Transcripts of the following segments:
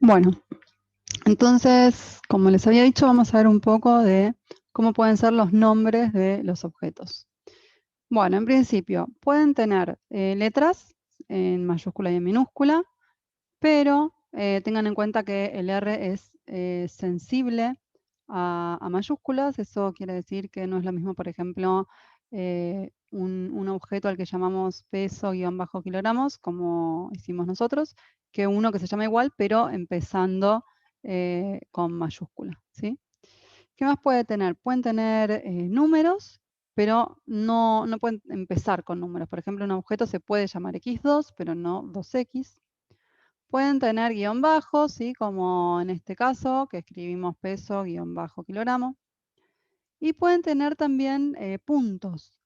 Bueno, entonces, como les había dicho, vamos a ver un poco de cómo pueden ser los nombres de los objetos. Bueno, en principio, pueden tener letras en mayúscula y en minúscula, pero tengan en cuenta que el R es sensible a mayúsculas. Eso quiere decir que no es lo mismo, por ejemplo, un objeto al que llamamos peso-kilogramos, como hicimos nosotros, que uno que se llama igual, pero empezando con mayúscula, ¿sí? ¿Qué más puede tener? Pueden tener números, pero no pueden empezar con números. Por ejemplo, un objeto se puede llamar x2, pero no 2x. Pueden tener guión bajo, ¿sí? Como en este caso, que escribimos peso-kilogramo. Y pueden tener también puntos.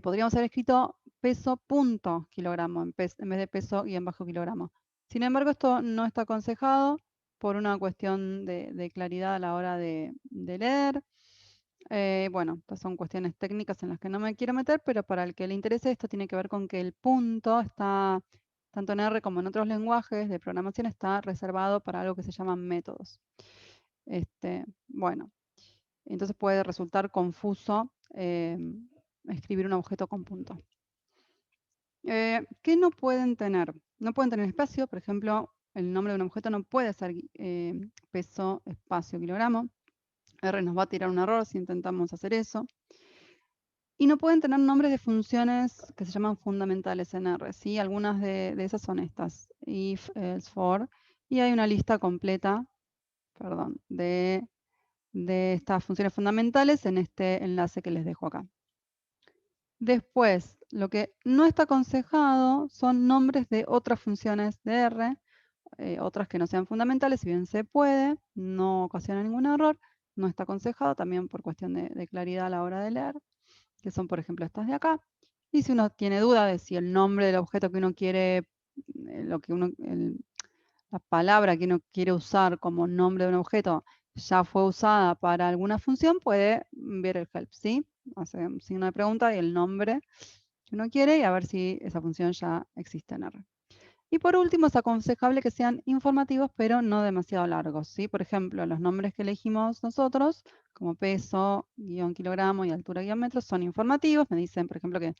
Podríamos haber escrito peso.kilogramo en vez de peso-kilogramo. Sin embargo, esto no está aconsejado por una cuestión de claridad a la hora de leer. Bueno, estas son cuestiones técnicas en las que no me quiero meter, pero para el que le interese esto tiene que ver con que el punto está, tanto en R como en otros lenguajes de programación, está reservado para algo que se llaman métodos. Bueno, entonces puede resultar confuso escribir un objeto con punto. ¿Qué no pueden tener? No pueden tener espacio, por ejemplo, el nombre de un objeto no puede ser peso, espacio, kilogramo. R nos va a tirar un error si intentamos hacer eso. Y no pueden tener nombres de funciones que se llaman fundamentales en R, ¿sí? Algunas de esas son estas, if, else, for, y hay una lista completa, perdón, de estas funciones fundamentales en este enlace que les dejo acá. Después, lo que no está aconsejado son nombres de otras funciones de R, otras que no sean fundamentales, si bien se puede, no ocasiona ningún error, no está aconsejado, también por cuestión de claridad a la hora de leer, que son, por ejemplo, estas de acá. Y si uno tiene duda de si el nombre del objeto que uno quiere, la palabra que uno quiere usar como nombre de un objeto ya fue usada para alguna función, puede ver el help, ¿sí? Hace un signo de pregunta y el nombre que uno quiere y a ver si esa función ya existe en R. Y por último, es aconsejable que sean informativos, pero no demasiado largos, ¿sí? Por ejemplo, los nombres que elegimos nosotros, como peso, guión kilogramo y altura guión metro, son informativos. Me dicen, por ejemplo, que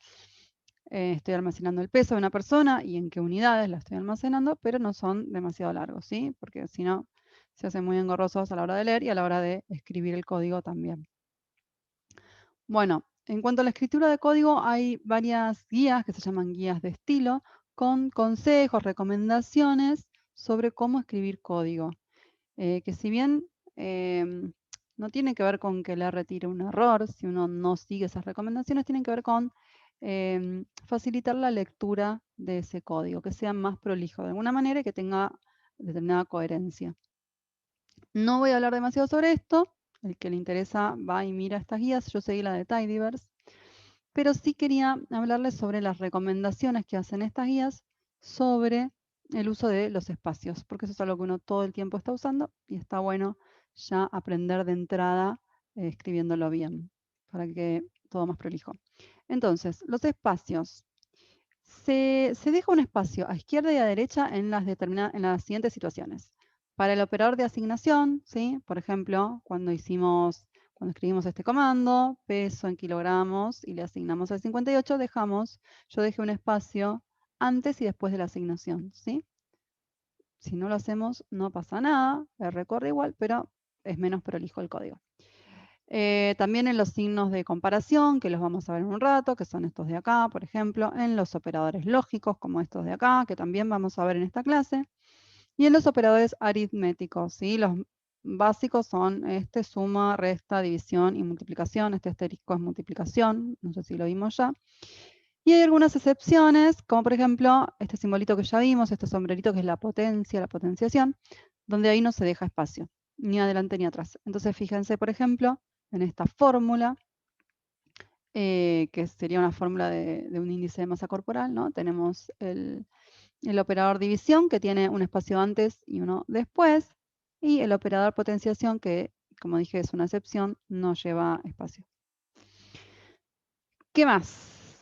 estoy almacenando el peso de una persona y en qué unidades la estoy almacenando, pero no son demasiado largos, ¿sí? Porque si no, se hacen muy engorrosos a la hora de leer y a la hora de escribir el código también. Bueno, en cuanto a la escritura de código, hay varias guías que se llaman guías de estilo, con consejos, recomendaciones sobre cómo escribir código. Que si bien no tiene que ver con que le retire un error, si uno no sigue esas recomendaciones, tienen que ver con facilitar la lectura de ese código, que sea más prolijo de alguna manera y que tenga determinada coherencia. No voy a hablar demasiado sobre esto, el que le interesa va y mira estas guías, yo seguí la de Tidyverse, pero sí quería hablarles sobre las recomendaciones que hacen estas guías sobre el uso de los espacios, porque eso es algo que uno todo el tiempo está usando y está bueno ya aprender de entrada escribiéndolo bien, para que todo más prolijo. Entonces, los espacios. Se deja un espacio a izquierda y a derecha en las siguientes situaciones. Para el operador de asignación, ¿sí? Por ejemplo, cuando escribimos este comando, peso en kilogramos y le asignamos el 58, yo dejé un espacio antes y después de la asignación, ¿sí? Si no lo hacemos, no pasa nada, recorre igual, pero es menos prolijo el código. También en los signos de comparación, que los vamos a ver en un rato, que son estos de acá, por ejemplo, en los operadores lógicos, como estos de acá, que también vamos a ver en esta clase, y en los operadores aritméticos, ¿sí? Los básicos son suma, resta, división y multiplicación. Este asterisco es multiplicación, no sé si lo vimos ya. Y hay algunas excepciones, como por ejemplo, este simbolito que ya vimos, este sombrerito que es la potencia, la potenciación, donde ahí no se deja espacio, ni adelante ni atrás. Entonces, fíjense, por ejemplo, en esta fórmula, que sería una fórmula de un índice de masa corporal, ¿no? Tenemos el operador división, que tiene un espacio antes y uno después, y el operador potenciación, que, como dije, es una excepción, no lleva espacio. ¿Qué más?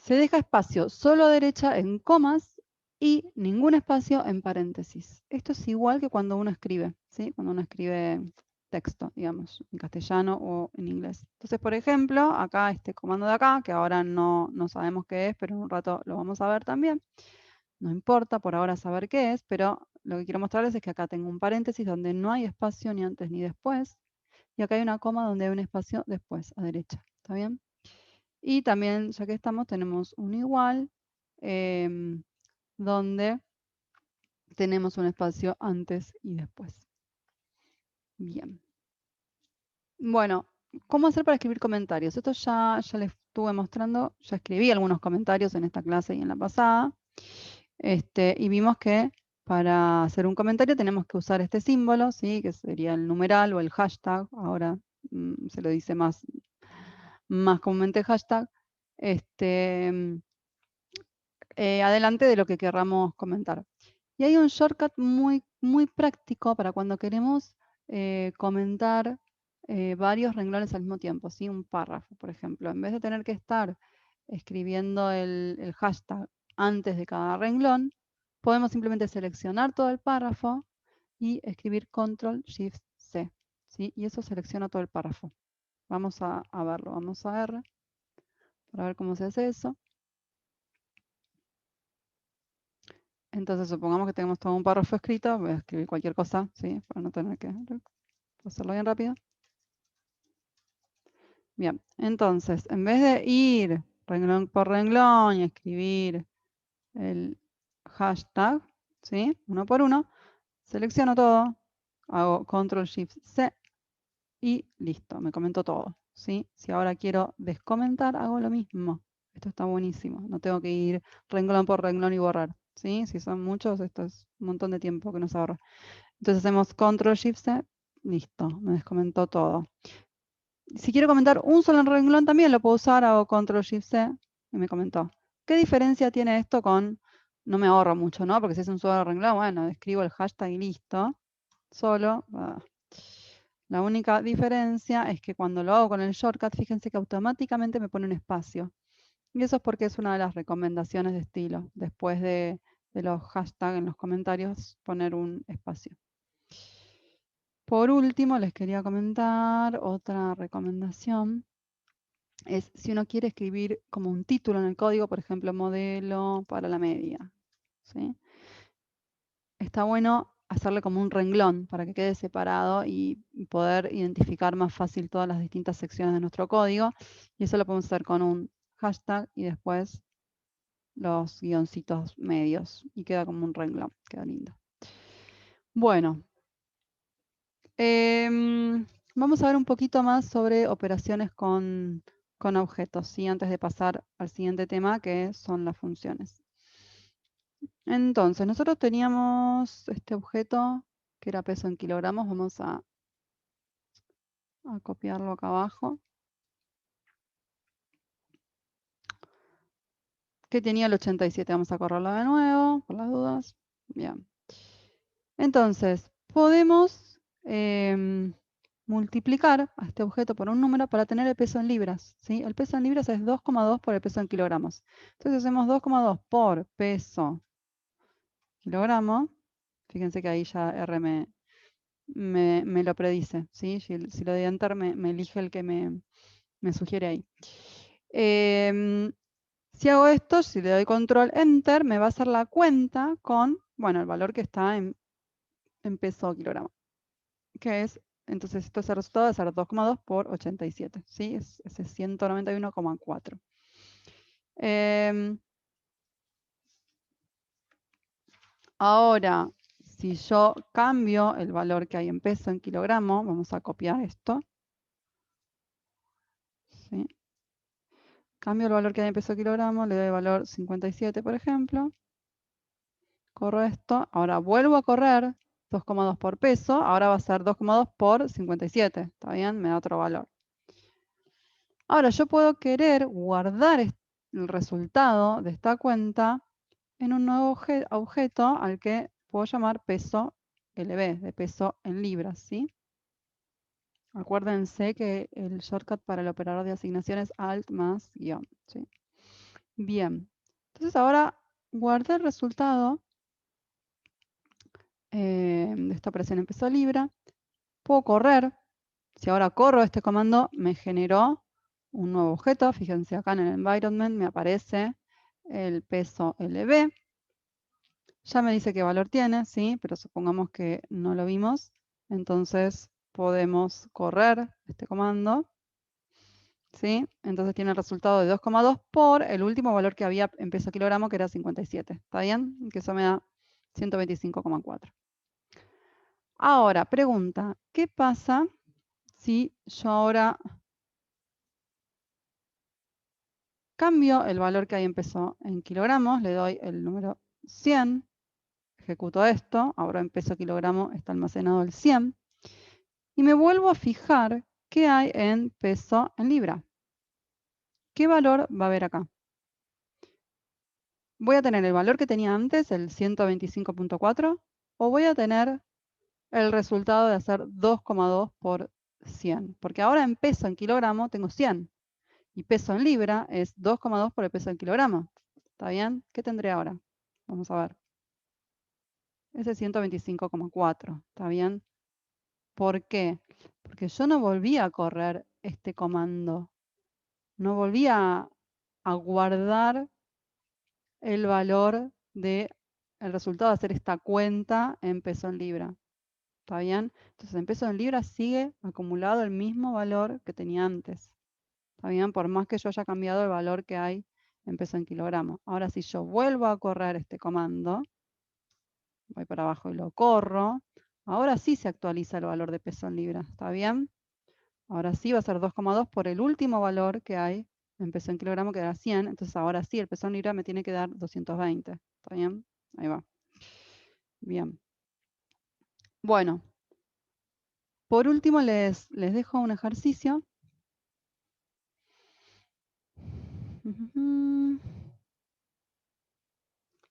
Se deja espacio solo a derecha en comas y ningún espacio en paréntesis. Esto es igual que cuando uno escribe, ¿sí? Cuando uno escribe texto, digamos, en castellano o en inglés. Entonces, por ejemplo, acá este comando de acá, que ahora no sabemos qué es, pero en un rato lo vamos a ver también. No importa por ahora saber qué es, pero lo que quiero mostrarles es que acá tengo un paréntesis donde no hay espacio ni antes ni después. Y acá hay una coma donde hay un espacio después, a derecha. ¿Está bien? Y también, ya que estamos, tenemos un igual, donde tenemos un espacio antes y después. Bien. Bueno, ¿cómo hacer para escribir comentarios? Esto ya les estuve mostrando, ya escribí algunos comentarios en esta clase y en la pasada. Y vimos que para hacer un comentario tenemos que usar este símbolo, ¿sí? Que sería el numeral o el hashtag. Ahora se lo dice más comúnmente hashtag. Adelante de lo que querramos comentar. Y hay un shortcut muy, muy práctico para cuando queremos comentar varios renglones al mismo tiempo, ¿sí? Un párrafo, por ejemplo. En vez de tener que estar escribiendo el hashtag antes de cada renglón, podemos simplemente seleccionar todo el párrafo y escribir Control-Shift-C, ¿sí? Y eso selecciona todo el párrafo. Vamos a verlo, vamos a R para ver cómo se hace eso. Entonces, supongamos que tenemos todo un párrafo escrito, voy a escribir cualquier cosa, ¿sí? Para no tener que hacerlo bien rápido. Bien, entonces, en vez de ir renglón por renglón y escribir el hashtag, ¿sí? Uno por uno, selecciono todo, hago Control-Shift-C y listo, me comento todo, ¿sí? Si ahora quiero descomentar, hago lo mismo. Esto está buenísimo, no tengo que ir renglón por renglón y borrar, ¿sí? Si son muchos, esto es un montón de tiempo que nos ahorra. Entonces hacemos Control-Shift-C, listo, me descomentó todo. Si quiero comentar un solo renglón también lo puedo usar, hago Control-Shift-C y me comentó. ¿Qué diferencia tiene esto con, no me ahorro mucho, ¿no? Porque si es un solo renglón, bueno, escribo el hashtag y listo, solo. La única diferencia es que cuando lo hago con el shortcut, fíjense que automáticamente me pone un espacio. Y eso es porque es una de las recomendaciones de estilo. Después de los hashtags en los comentarios, poner un espacio. Por último, les quería comentar otra recomendación. Es si uno quiere escribir como un título en el código, por ejemplo, modelo para la media, ¿sí? Está bueno hacerle como un renglón para que quede separado y poder identificar más fácil todas las distintas secciones de nuestro código. Y eso lo podemos hacer con un hashtag y después los guioncitos medios. Y queda como un renglón, queda lindo. Bueno, vamos a ver un poquito más sobre operaciones con objetos, ¿sí? Antes de pasar al siguiente tema, que son las funciones. Entonces, nosotros teníamos este objeto que era peso en kilogramos. Vamos a copiarlo acá abajo. Que tenía el 87. Vamos a correrlo de nuevo, por las dudas. Bien. Entonces, podemos multiplicar a este objeto por un número para tener el peso en libras, ¿sí? El peso en libras es 2,2 por el peso en kilogramos. Entonces hacemos 2,2 por peso kilogramo. Fíjense que ahí ya R me lo predice, ¿sí? Si lo doy enter me elige el que me sugiere ahí. Si hago esto, si le doy control enter, me va a hacer la cuenta con, bueno, el valor que está en peso kilogramo. Que es, entonces ese resultado va a ser 2,2 por 87, ¿sí? Es ese 191,4. Ahora, si yo cambio el valor que hay en peso en kilogramo, vamos a copiar esto. ¿Sí? Cambio el valor que hay en peso kilogramo, le doy el valor 57, por ejemplo. Corro esto, ahora vuelvo a correr 2,2 por peso, ahora va a ser 2,2 por 57, ¿está bien? Me da otro valor. Ahora yo puedo querer guardar el resultado de esta cuenta en un nuevo objeto al que puedo llamar peso LB, de peso en libras, ¿sí? Acuérdense que el shortcut para el operador de asignación es Alt más guión, ¿sí? Bien, entonces ahora guardé el resultado de esta operación en peso libra. Puedo correr. Si ahora corro este comando, me generó un nuevo objeto. Fíjense acá en el environment me aparece el peso LB. Ya me dice qué valor tiene, ¿sí? Pero supongamos que no lo vimos. Entonces podemos correr este comando, ¿sí? Entonces tiene el resultado de 2,2 por el último valor que había en peso kilogramo, que era 57. ¿Está bien? Que eso me da 125,4. Ahora, pregunta, ¿qué pasa si yo ahora cambio el valor que hay en peso en kilogramos, le doy el número 100, ejecuto esto, ahora en peso kilogramo está almacenado el 100, y me vuelvo a fijar qué hay en peso en libra? ¿Qué valor va a haber acá? ¿Voy a tener el valor que tenía antes, el 125,4, o voy a tener el resultado de hacer 2,2 por 100? Porque ahora en peso en kilogramo tengo 100, y peso en libra es 2,2 por el peso en kilogramo. ¿Está bien? ¿Qué tendré ahora? Vamos a ver. Ese 125,4. ¿Está bien? ¿Por qué? Porque yo no volví a correr este comando. No volví a guardar el valor del resultado de hacer esta cuenta en peso en libra. ¿Está bien? Entonces en peso en libra sigue acumulado el mismo valor que tenía antes. ¿Está bien? Por más que yo haya cambiado el valor que hay en peso en kilogramo. Ahora si yo vuelvo a correr este comando, voy para abajo y lo corro, ahora sí se actualiza el valor de peso en libra. ¿Está bien? Ahora sí va a ser 2,2 por el último valor que hay en peso en kilogramo, que era 100. Entonces ahora sí el peso en libra me tiene que dar 220. ¿Está bien? Ahí va. Bien. Bueno, por último les dejo un ejercicio.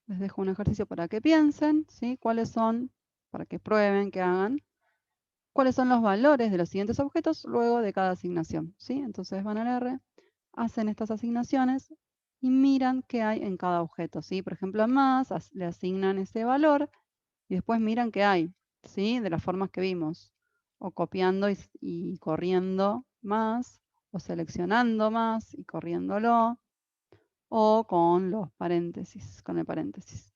Les dejo un ejercicio para que piensen, ¿sí? ¿Cuáles son, para que prueben, que hagan, cuáles son los valores de los siguientes objetos luego de cada asignación, ¿sí? Entonces van al R, hacen estas asignaciones y miran qué hay en cada objeto, ¿sí? Por ejemplo, a más le asignan ese valor y después miran qué hay, ¿sí? De las formas que vimos, o copiando y corriendo más, o seleccionando más y corriéndolo, o con los paréntesis, con el paréntesis.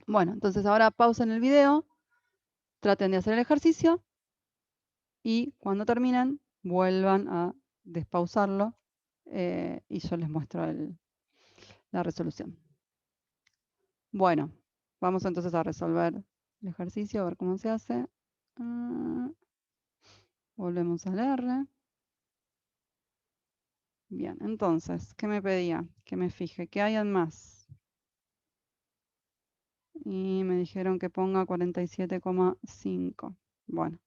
Bueno, entonces ahora pausen el video, traten de hacer el ejercicio y cuando terminen vuelvan a despausarlo y yo les muestro la resolución. Bueno, vamos entonces a resolver el ejercicio, a ver cómo se hace. Volvemos al R. Bien, entonces, ¿qué me pedía? Que me fije, ¿qué hay en más? Y me dijeron que ponga 47,5. Bueno,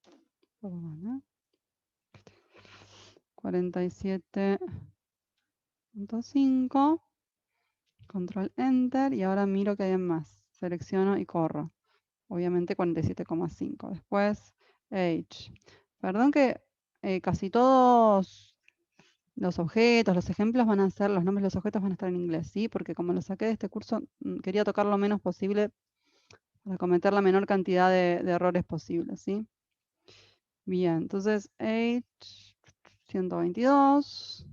47,5. Control Enter y ahora miro qué hay en más. Selecciono y corro. Obviamente 47,5. Después, Age. Perdón que casi todos los objetos, los ejemplos van a ser, los nombres de los objetos van a estar en inglés, ¿sí? Porque como lo saqué de este curso, quería tocar lo menos posible para cometer la menor cantidad de errores posibles, ¿sí? Bien, entonces Age 122.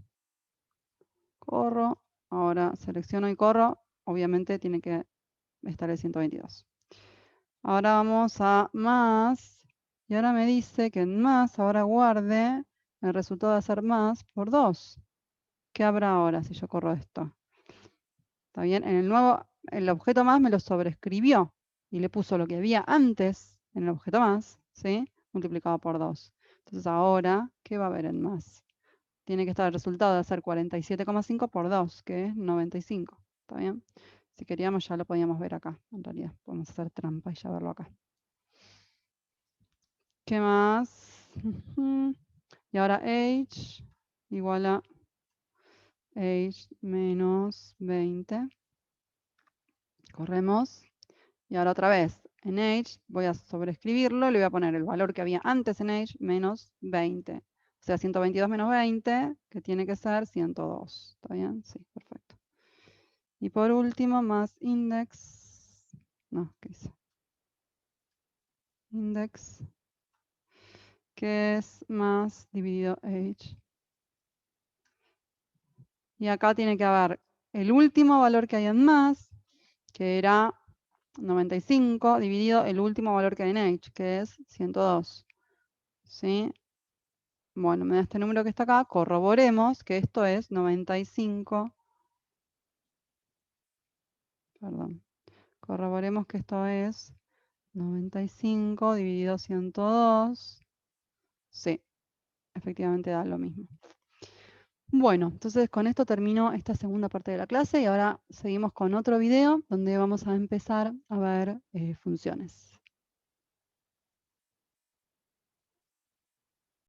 Corro. Ahora selecciono y corro. Obviamente tiene que estar el 122. Ahora vamos a más. Y ahora me dice que en más, ahora guarde el resultado de hacer más por 2. ¿Qué habrá ahora si yo corro esto? ¿Está bien? En el nuevo, el objeto más me lo sobrescribió y le puso lo que había antes en el objeto más, ¿sí? Multiplicado por 2. Entonces ahora, ¿qué va a haber en más? Tiene que estar el resultado de hacer 47,5 por 2, que es 95. ¿Está bien? Si queríamos ya lo podíamos ver acá, en realidad. Podemos hacer trampa y ya verlo acá. ¿Qué más? Y ahora age igual a age menos 20. Corremos. Y ahora otra vez, en age voy a sobreescribirlo, le voy a poner el valor que había antes en age menos 20. O sea, 122 menos 20, que tiene que ser 102. ¿Está bien? Sí, perfecto. Y por último, más index. No, ¿qué hice? Index, que es más dividido age. Y acá tiene que haber el último valor que hay en más, que era 95, dividido el último valor que hay en age, que es 102. ¿Sí? Bueno, me da este número que está acá, corroboremos que esto es 95. Perdón. Corroboremos que esto es 95 dividido 102. Sí, efectivamente da lo mismo. Bueno, entonces con esto termino esta segunda parte de la clase y ahora seguimos con otro video donde vamos a empezar a ver funciones.